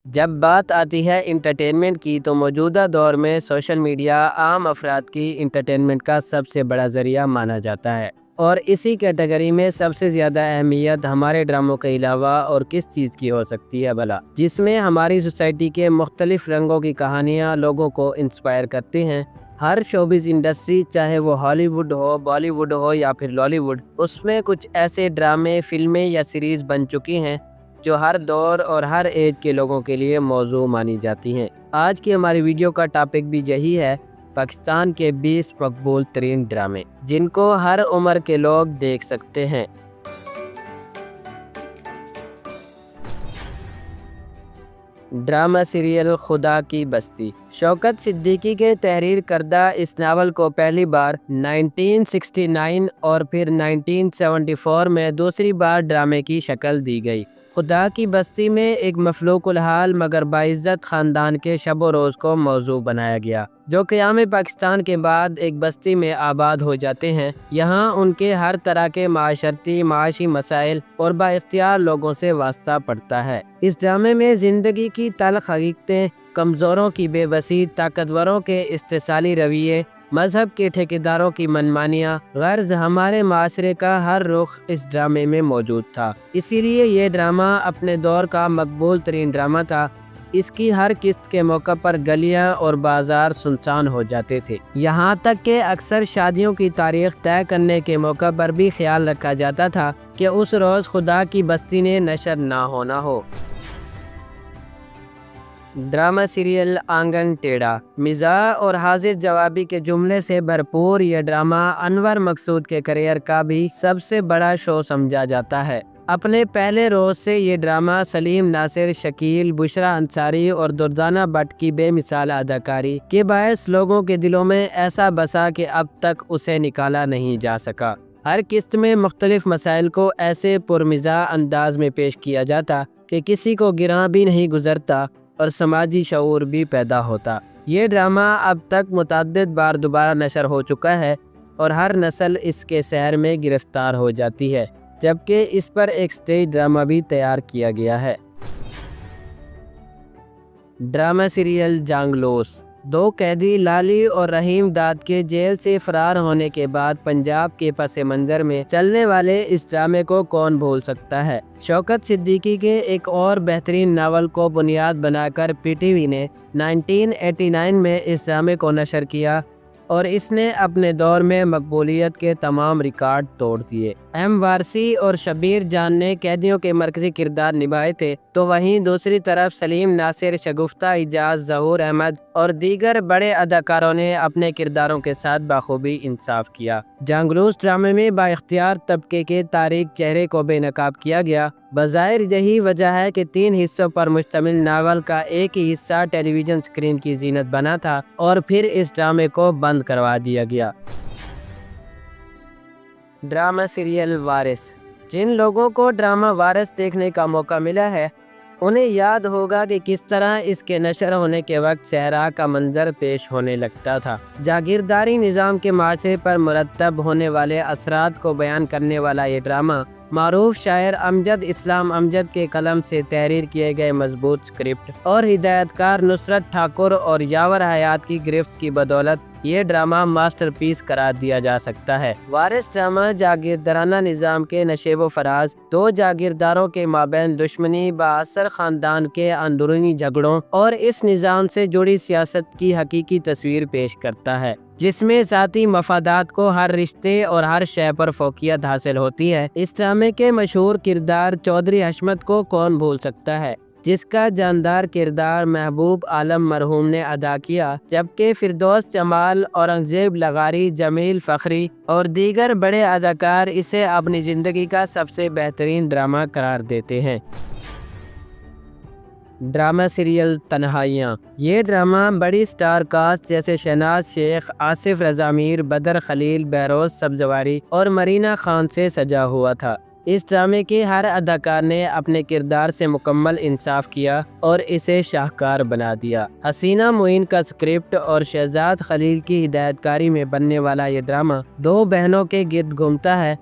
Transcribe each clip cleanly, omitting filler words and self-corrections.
جب بات آتی ہے انٹرٹینمنٹ کی تو موجودہ دور میں سوشل میڈیا عام افراد کی انٹرٹینمنٹ کا سب سے بڑا ذریعہ مانا جاتا ہے، اور اسی کیٹیگری میں سب سے زیادہ اہمیت ہمارے ڈراموں کے علاوہ اور کس چیز کی ہو سکتی ہے بھلا، جس میں ہماری سوسائٹی کے مختلف رنگوں کی کہانیاں لوگوں کو انسپائر کرتی ہیں۔ ہر شوبز انڈسٹری، چاہے وہ ہالی ووڈ ہو، بالی ووڈ ہو یا پھر لالی ووڈ، اس میں کچھ ایسے ڈرامے، فلمیں یا سیریز بن چکی ہیں جو ہر دور اور ہر ایج کے لوگوں کے لیے موضوع مانی جاتی ہیں۔ آج کی ہماری ویڈیو کا ٹاپک بھی یہی ہے، پاکستان کے 20 مقبول ترین ڈرامے جن کو ہر عمر کے لوگ دیکھ سکتے ہیں۔ ڈرامہ سیریل خدا کی بستی۔ شوکت صدیقی کے تحریر کردہ اس ناول کو پہلی بار 1969 اور پھر 1974 میں دوسری بار ڈرامے کی شکل دی گئی۔ خدا کی بستی میں ایک مفلوق الحال مگر باعزت خاندان کے شب و روز کو موضوع بنایا گیا، جو قیام پاکستان کے بعد ایک بستی میں آباد ہو جاتے ہیں۔ یہاں ان کے ہر طرح کے معاشی مسائل اور با اختیار لوگوں سے واسطہ پڑتا ہے۔ اس ڈرامے میں زندگی کی تلخ حقیقتیں، کمزوروں کی بے بسی، طاقتوروں کے استحصالی رویے، مذہب کے ٹھیکیداروں کی منمانیاں، غرض ہمارے معاشرے کا ہر رخ اس ڈرامے میں موجود تھا۔ اسی لیے یہ ڈرامہ اپنے دور کا مقبول ترین ڈرامہ تھا۔ اس کی ہر قسط کے موقع پر گلیاں اور بازار سنسان ہو جاتے تھے، یہاں تک کہ اکثر شادیوں کی تاریخ طے کرنے کے موقع پر بھی خیال رکھا جاتا تھا کہ اس روز خدا کی بستی نے نشر نہ ہونا ہو۔ ڈرامہ سیریل آنگن ٹیڑھا۔ مزاح اور حاضر جوابی کے جملے سے بھرپور یہ ڈرامہ انور مقصود کے کیریئر کا بھی سب سے بڑا شو سمجھا جاتا ہے۔ اپنے پہلے روز سے یہ ڈرامہ سلیم ناصر، شکیل، بشرا انصاری اور دردانہ بٹ کی بے مثال اداکاری کے باعث لوگوں کے دلوں میں ایسا بسا کہ اب تک اسے نکالا نہیں جا سکا۔ ہر قسط میں مختلف مسائل کو ایسے پرمزاح انداز میں پیش کیا جاتا کہ کسی کو گراں بھی نہیں گزرتا اور سماجی شعور بھی پیدا ہوتا۔ یہ ڈرامہ اب تک متعدد بار دوبارہ نشر ہو چکا ہے اور ہر نسل اس کے سحر میں گرفتار ہو جاتی ہے، جبکہ اس پر ایک سٹیج ڈرامہ بھی تیار کیا گیا ہے۔ Drama serial Jangloos. دو قیدی لالی اور رحیم داد کے جیل سے فرار ہونے کے بعد پنجاب کے پس منظر میں چلنے والے اس ڈرامے کو کون بھول سکتا ہے۔ شوکت صدیقی کے ایک اور بہترین ناول کو بنیاد بنا کر پی ٹی وی نے 1989 میں اس ڈرامے کو نشر کیا اور اس نے اپنے دور میں مقبولیت کے تمام ریکارڈ توڑ دیے۔ ایم وارثی اور شبیر جان نے قیدیوں کے مرکزی کردار نبھائے تھے، تو وہیں دوسری طرف سلیم ناصر، شگفتہ اعجاز، ظہور احمد اور دیگر بڑے اداکاروں نے اپنے کرداروں کے ساتھ بخوبی انصاف کیا۔ جانگلوس ڈرامے میں با اختیار طبقے کے تاریک چہرے کو بے نقاب کیا گیا۔ بظاہر یہی وجہ ہے کہ 3 حصوں پر مشتمل ناول کا ایک ہی حصہ ٹیلی ویژن اسکرین کی زینت بنا تھا اور پھر اس ڈرامے کو بند کروا دیا گیا۔ ڈرامہ سیریل وارث۔ جن لوگوں کو ڈرامہ وارث دیکھنے کا موقع ملا ہے انہیں یاد ہوگا کہ کس طرح اس کے نشر ہونے کے وقت صحرا کا منظر پیش ہونے لگتا تھا۔ جاگیرداری نظام کے معاشرے پر مرتب ہونے والے اثرات کو بیان کرنے والا یہ ڈرامہ معروف شاعر امجد اسلام امجد کے قلم سے تحریر کیے گئے مضبوط سکرپٹ اور ہدایت کار نصرت ٹھاکر اور یاور حیات کی گرفت کی بدولت یہ ڈرامہ ماسٹر پیس قرار دیا جا سکتا ہے۔ وارث ڈرامہ جاگیردارانہ نظام کے نشیب و فراز، دو جاگیرداروں کے مابین دشمنی، بااثر خاندان کے اندرونی جھگڑوں اور اس نظام سے جڑی سیاست کی حقیقی تصویر پیش کرتا ہے، جس میں ذاتی مفادات کو ہر رشتے اور ہر شے پر فوقیت حاصل ہوتی ہے۔ اس ڈرامے کے مشہور کردار چودھری حشمت کو کون بھول سکتا ہے، جس کا جاندار کردار محبوب عالم مرحوم نے ادا کیا، جبکہ فردوس جمال، اورنگزیب لغاری، جمیل فخری اور دیگر بڑے اداکار اسے اپنی زندگی کا سب سے بہترین ڈرامہ قرار دیتے ہیں۔ Drama serial Tanhaiyan. یہ ڈرامہ بڑی سٹار کاسٹ جیسے شہناز شیخ، آصف رضا میر، بدر خلیل، بہروز سبزواری اور مرینا خان سے سجا ہوا تھا۔ اس ڈرامے کے ہر اداکار نے اپنے کردار سے مکمل انصاف کیا اور اسے شاہکار بنا دیا۔ حسینہ معین کا سکرپٹ اور شہزاد خلیل کی ہدایت کاری میں بننے والا یہ ڈرامہ دو بہنوں کے گرد گھومتا ہے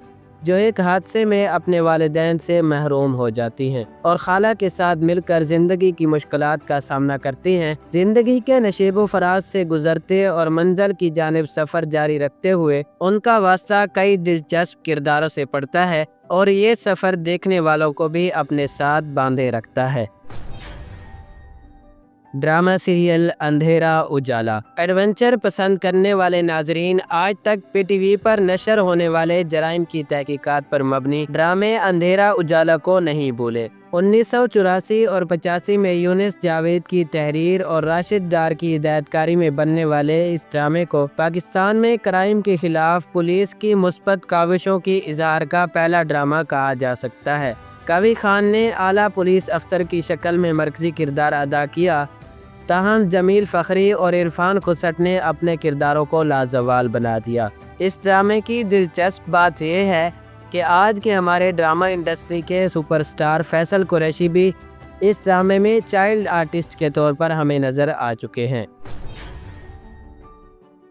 جو ایک حادثے میں اپنے والدین سے محروم ہو جاتی ہیں اور خالہ کے ساتھ مل کر زندگی کی مشکلات کا سامنا کرتی ہیں۔ زندگی کے نشیب و فراز سے گزرتے اور منزل کی جانب سفر جاری رکھتے ہوئے ان کا واسطہ کئی دلچسپ کرداروں سے پڑتا ہے اور یہ سفر دیکھنے والوں کو بھی اپنے ساتھ باندھے رکھتا ہے۔ ڈرامہ سیریل اندھیرا اجالا۔ ایڈونچر پسند کرنے والے ناظرین آج تک پی ٹی وی پر نشر ہونے والے جرائم کی تحقیقات پر مبنی ڈرامے اندھیرا اجالا کو نہیں بھولے۔ 1984 اور 85 میں یونس جاوید کی تحریر اور راشد ڈار کی ہدایت کاری میں بننے والے اس ڈرامے کو پاکستان میں کرائم کے خلاف پولیس کی مثبت کاوشوں کی اظہار کا پہلا ڈرامہ کہا جا سکتا ہے۔ کاوی خان نے اعلیٰ پولیس افسر کی شکل میں مرکزی کردار ادا کیا، تاہم جمیل فخری اور عرفان خسٹ نے اپنے کرداروں کو لازوال بنا دیا۔ اس ڈرامے کی دلچسپ بات یہ ہے کہ آج کے ہمارے ڈرامہ انڈسٹری کے سپر سٹار فیصل قریشی بھی اس ڈرامے میں چائلڈ آرٹسٹ کے طور پر ہمیں نظر آ چکے ہیں۔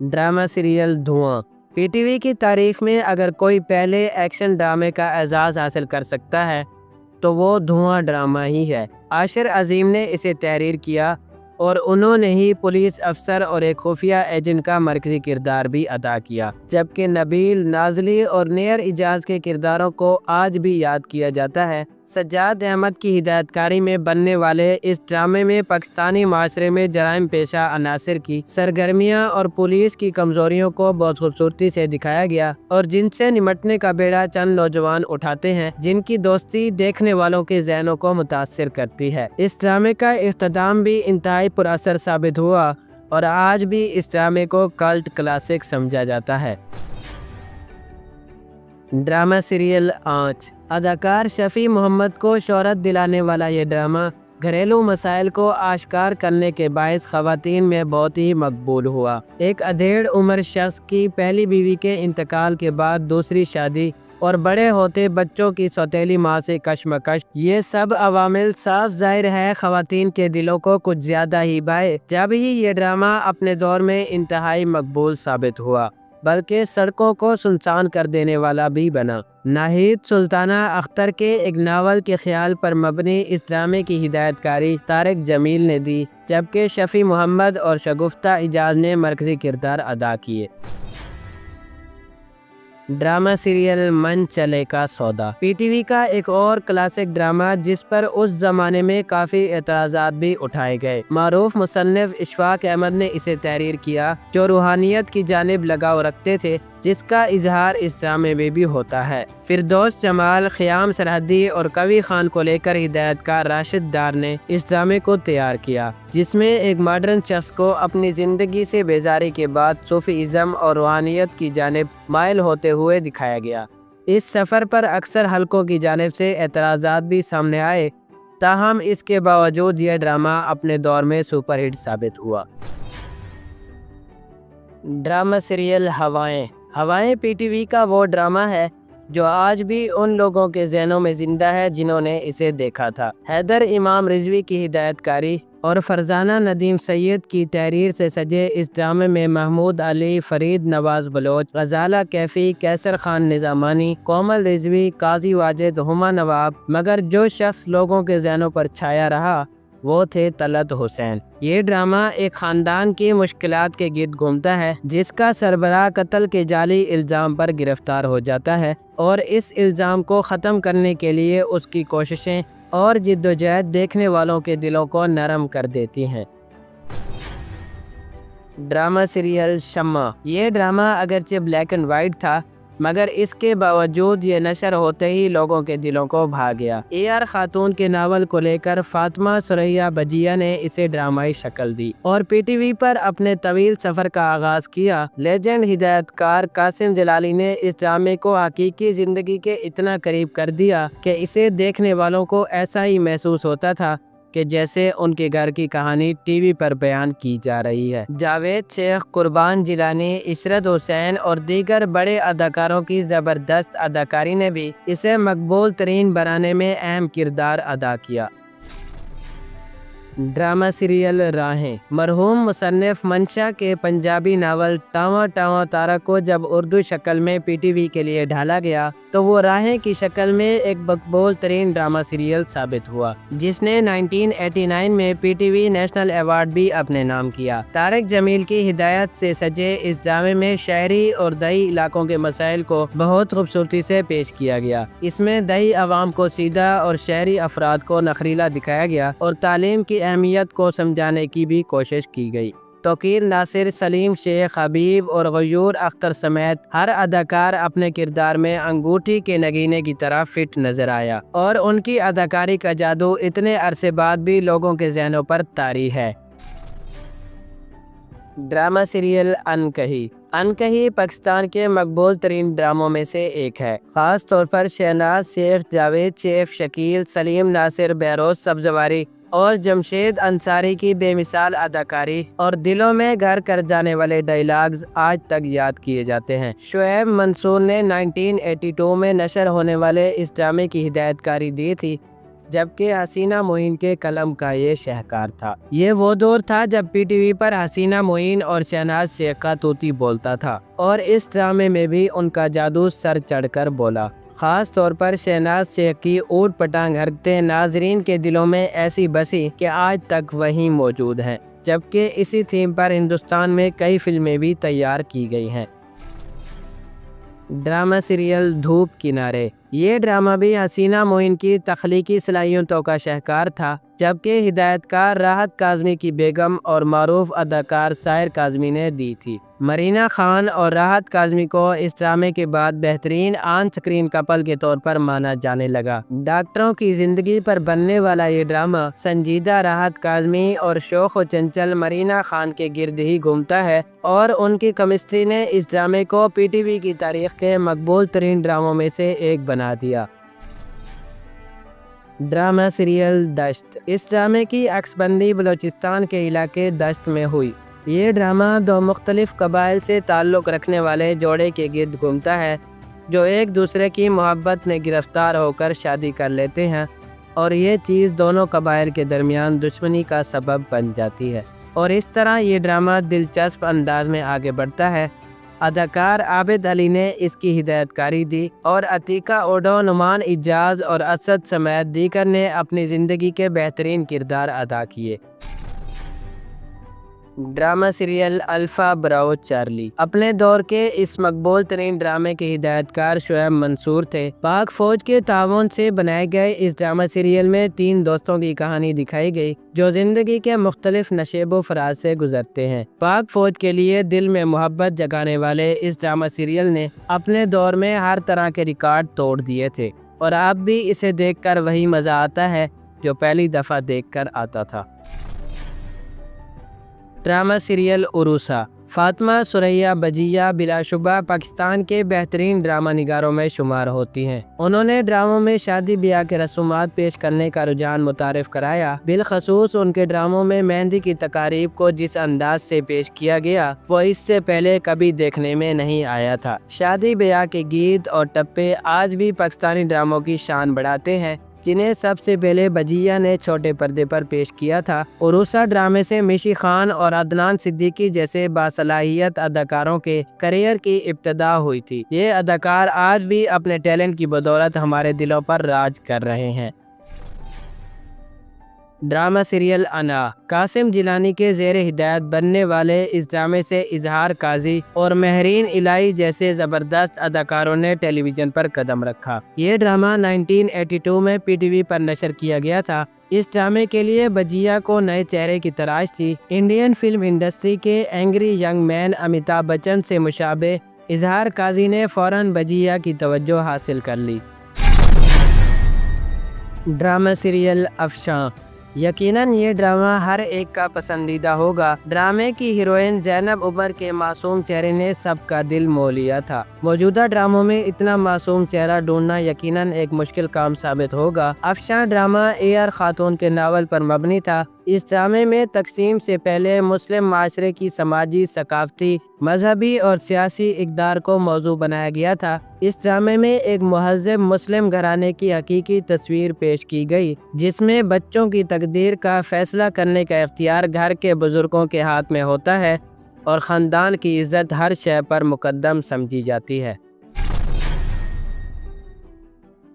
ڈرامہ سیریل دھواں۔ پی ٹی وی کی تاریخ میں اگر کوئی پہلے ایکشن ڈرامے کا اعزاز حاصل کر سکتا ہے تو وہ دھواں ڈرامہ ہی ہے۔ عاشر عظیم نے اسے تحریر کیا اور انہوں نے ہی پولیس افسر اور ایک خفیہ ایجنٹ کا مرکزی کردار بھی ادا کیا، جبکہ نبیل، نازلی اور نیئر اجاز کے کرداروں کو آج بھی یاد کیا جاتا ہے۔ سجاد احمد کی ہدایت کاری میں بننے والے اس ڈرامے میں پاکستانی معاشرے میں جرائم پیشہ عناصر کی سرگرمیاں اور پولیس کی کمزوریوں کو بہت خوبصورتی سے دکھایا گیا، اور جن سے نمٹنے کا بیڑا چند نوجوان اٹھاتے ہیں جن کی دوستی دیکھنے والوں کے ذہنوں کو متاثر کرتی ہے۔ اس ڈرامے کا اختتام بھی انتہائی پر اثر ثابت ہوا اور آج بھی اس ڈرامے کو کلٹ کلاسک سمجھا جاتا ہے۔ ڈرامہ سیریل آنچ۔ اداکار شفیع محمد کو شہرت دلانے والا یہ ڈرامہ گھریلو مسائل کو آشکار کرنے کے باعث خواتین میں بہت ہی مقبول ہوا۔ ایک ادھیڑ عمر شخص کی پہلی بیوی کے انتقال کے بعد دوسری شادی اور بڑے ہوتے بچوں کی سوتیلی ماں سے کشمکش، یہ سب عوامل صاف ظاہر ہے خواتین کے دلوں کو کچھ زیادہ ہی بھائے، جب ہی یہ ڈرامہ اپنے دور میں انتہائی مقبول ثابت ہوا، بلکہ سڑکوں کو سنسان کر دینے والا بھی بنا۔ ناہید سلطانہ اختر کے ایک ناول کے خیال پر مبنی اس ڈرامے کی ہدایت کاری طارق جمیل نے دی، جبکہ شفیع محمد اور شگفتہ اعجاز نے مرکزی کردار ادا کیے۔ ڈرامہ سیریل من چلے کا سودا۔ پی ٹی وی کا ایک اور کلاسک ڈرامہ جس پر اس زمانے میں کافی اعتراضات بھی اٹھائے گئے۔ معروف مصنف اشفاق احمد نے اسے تحریر کیا، جو روحانیت کی جانب لگاؤ رکھتے تھے، جس کا اظہار اس ڈرامے میں بھی ہوتا ہے۔ فردوس جمال، خیام سرحدی اور کاوی خان کو لے کر ہدایت کار راشد ڈار نے اس ڈرامے کو تیار کیا، جس میں ایک ماڈرن شخص کو اپنی زندگی سے بیزاری کے بعد صوفی ازم اور روحانیت کی جانب مائل ہوتے ہوئے دکھایا گیا۔ اس سفر پر اکثر حلقوں کی جانب سے اعتراضات بھی سامنے آئے، تاہم اس کے باوجود یہ ڈرامہ اپنے دور میں سپر ہٹ ثابت ہوا۔ ڈرامہ سیریل ہوائیں۔ ہوائیں پی ٹی وی کا وہ ڈرامہ ہے جو آج بھی ان لوگوں کے ذہنوں میں زندہ ہے جنہوں نے اسے دیکھا تھا۔ حیدر امام رضوی کی ہدایت کاری اور فرزانہ ندیم سید کی تحریر سے سجے اس ڈرامے میں محمود علی، فرید نواز بلوچ، غزالہ کیفی، کیسر خان نظامانی، کومل رضوی، قاضی واجد، ہما نواب، مگر جو شخص لوگوں کے ذہنوں پر چھایا رہا وہ تھے طلعت حسین۔ یہ ڈرامہ ایک خاندان کی مشکلات کے گرد گھومتا ہے جس کا سربراہ قتل کے جعلی الزام پر گرفتار ہو جاتا ہے، اور اس الزام کو ختم کرنے کے لیے اس کی کوششیں اور جدوجہد دیکھنے والوں کے دلوں کو نرم کر دیتی ہیں۔ ڈرامہ سیریل شمع۔ یہ ڈرامہ اگرچہ بلیک اینڈ وائٹ تھا، مگر اس کے باوجود یہ نشر ہوتے ہی لوگوں کے دلوں کو بھا گیا۔ اے آر خاتون کے ناول کو لے کر فاطمہ سریا بجیا نے اسے ڈرامائی شکل دی اور پی ٹی وی پر اپنے طویل سفر کا آغاز کیا۔ لیجنڈ ہدایت کار قاسم جلالی نے اس ڈرامے کو حقیقی زندگی کے اتنا قریب کر دیا کہ اسے دیکھنے والوں کو ایسا ہی محسوس ہوتا تھا کہ جیسے ان کے گھر کی کہانی ٹی وی پر بیان کی جا رہی ہے۔ جاوید شیخ، قربان جیلانی، عشرت حسین اور دیگر بڑے اداکاروں کی زبردست اداکاری نے بھی اسے مقبول ترین بنانے میں اہم کردار ادا کیا۔ ڈرامہ سیریل راہیں۔ مرحوم مصنف منشا کے پنجابی ناول ٹاواں ٹاواں تارا کو جب اردو شکل میں پی ٹی وی کے لیے ڈھالا گیا تو وہ راہیں کی شکل میں ایک مقبول ترین ڈرامہ سیریل ثابت ہوا، جس نے 1989 میں P T V national award بھی اپنے نام کیا۔ طارق جمیل کی ہدایت سے سجے اس ڈرامے میں شہری اور دیہی علاقوں کے مسائل کو بہت خوبصورتی سے پیش کیا گیا۔ اس میں دیہی عوام کو سیدھا اور شہری افراد کو نخریلا دکھایا گیا اور تعلیم کی اہمیت کو سمجھانے کی بھی کوشش کی گئی۔ توقیر ناصر، سلیم شیخ، حبیب اور غیور اختر سمیت ہر اداکار اپنے کردار میں انگوٹھی کے نگینے کی طرح فٹ نظر آیا، اور ان کی اداکاری کا جادو اتنے عرصے بعد بھی لوگوں کے ذہنوں پر طاری ہے۔ Drama serial Ankahi. انکہی پاکستان کے مقبول ترین ڈراموں میں سے ایک ہے، خاص طور پر شہناز شیخ، جاوید شیخ، شکیل، سلیم ناصر، بہروز سبزواری اور جمشید انصاری کی بے مثال اداکاری اور دلوں میں گھر کر جانے والے ڈائیلاگز آج تک یاد کیے جاتے ہیں۔ شعیب منصور نے 1982 میں نشر ہونے والے اس ڈرامے کی ہدایت کاری دی تھی، جبکہ حسینہ معین کے قلم کا یہ شاہکار تھا۔ یہ وہ دور تھا جب پی ٹی وی پر حسینہ معین اور شہناز شیخ کا طوطی بولتا تھا، اور اس ڈرامے میں بھی ان کا جادو سر چڑھ کر بولا۔ خاص طور پر شہناز شیخ کی اوٹ پٹانگ حرکتیں ناظرین کے دلوں میں ایسی بسی کہ آج تک وہیں موجود ہیں، جبکہ اسی تھیم پر ہندوستان میں کئی فلمیں بھی تیار کی گئی ہیں۔ ڈرامہ سیریل دھوپ کنارے۔ یہ ڈرامہ بھی حسینہ معین کی تخلیقی صلاحیتوں کا شاہکار تھا، جبکہ ہدایت کار راحت کاظمی کی بیگم اور معروف اداکار ساحر کاظمی نے دی تھی۔ مرینا خان اور راحت کاظمی کو اس ڈرامے کے بعد بہترین آن سکرین کپل کے طور پر مانا جانے لگا۔ ڈاکٹروں کی زندگی پر بننے والا یہ ڈرامہ سنجیدہ راحت کاظمی اور شوخ و چنچل مرینا خان کے گرد ہی گھومتا ہے، اور ان کی کیمسٹری نے اس ڈرامے کو پی ٹی وی کی تاریخ کے مقبول ترین ڈراموں میں سے ایک بنا دیا۔ ڈرامہ سیریل دشت۔ اس ڈرامے کی عکس بندی بلوچستان کے علاقے دشت میں ہوئی۔ یہ ڈرامہ دو مختلف قبائل سے تعلق رکھنے والے جوڑے کے گرد گھومتا ہے، جو ایک دوسرے کی محبت میں گرفتار ہو کر شادی کر لیتے ہیں، اور یہ چیز دونوں قبائل کے درمیان دشمنی کا سبب بن جاتی ہے، اور اس طرح یہ ڈرامہ دلچسپ انداز میں آگے بڑھتا ہے۔ اداکار عابد علی نے اس کی ہدایت کاری دی، اور عتیقہ اوڈو، نعمان اجاز اور اسد سمیت دیگر نے اپنی زندگی کے بہترین کردار ادا کیے۔ Drama serial alpha brow Charlie. اپنے دور کے اس مقبول ترین ڈرامے کے ہدایت کار شعیب منصور تھے۔ پاک فوج کے تعاون سے بنائے گئے اس ڈرامہ سیریل میں 3 دوستوں کی کہانی دکھائی گئی، جو زندگی کے مختلف نشیب و فراز سے گزرتے ہیں۔ پاک فوج کے لیے دل میں محبت جگانے والے اس ڈرامہ سیریل نے اپنے دور میں ہر طرح کے ریکارڈ توڑ دیے تھے، اور اب بھی اسے دیکھ کر وہی مزہ آتا ہے جو پہلی دفعہ دیکھ کر آتا تھا۔ Drama serial Uroosa. فاطمہ سریا بجیا بلا شبہ پاکستان کے بہترین ڈرامہ نگاروں میں شمار ہوتی ہیں۔ انہوں نے ڈراموں میں شادی بیاہ کے رسومات پیش کرنے کا رجحان متعارف کرایا۔ بالخصوص ان کے ڈراموں میں مہندی کی تقاریب کو جس انداز سے پیش کیا گیا وہ اس سے پہلے کبھی دیکھنے میں نہیں آیا تھا۔ شادی بیاہ کے گیت اور ٹپے آج بھی پاکستانی ڈراموں کی شان بڑھاتے ہیں، جنہیں سب سے پہلے بجیا نے چھوٹے پردے پر پیش کیا تھا۔ عروسہ ڈرامے سے میشی خان اور عدنان صدیقی جیسے باصلاحیت اداکاروں کے کیریئر کی ابتدا ہوئی تھی۔ یہ اداکار آج بھی اپنے ٹیلنٹ کی بدولت ہمارے دلوں پر راج کر رہے ہیں۔ ڈرامہ سیریل انا۔ قاسم جیلانی کے زیر ہدایت بننے والے اس ڈرامے سے اظہار قاضی اور مہرین الہی جیسے زبردست اداکاروں نے ٹیلی ویژن پر قدم رکھا۔ یہ ڈرامہ 1982 میں پی ٹی وی پر نشر کیا گیا تھا۔ اس ڈرامے کے لیے بجیا کو نئے چہرے کی تلاش تھی۔ انڈین فلم انڈسٹری کے angry young man Amitabh Bachchan سے مشابہ اظہار قاضی نے فوراً بجیا کی توجہ حاصل کر لی۔ ڈرامہ سیریل افشاں۔ یقیناً یہ ڈرامہ ہر ایک کا پسندیدہ ہوگا۔ ڈرامے کی ہیروئن زینب عمر کے معصوم چہرے نے سب کا دل مو لیا تھا۔ موجودہ ڈراموں میں اتنا معصوم چہرہ ڈھونڈنا یقیناً ایک مشکل کام ثابت ہوگا۔ افشاں ڈرامہ اے آر خاتون کے ناول پر مبنی تھا۔ اس ڈرامے میں تقسیم سے پہلے مسلم معاشرے کی سماجی، ثقافتی، مذہبی اور سیاسی اقدار کو موضوع بنایا گیا تھا۔ اس ڈرامے میں ایک مہذب مسلم گھرانے کی حقیقی تصویر پیش کی گئی، جس میں بچوں کی تقدیر کا فیصلہ کرنے کا اختیار گھر کے بزرگوں کے ہاتھ میں ہوتا ہے، اور خاندان کی عزت ہر شے پر مقدم سمجھی جاتی ہے۔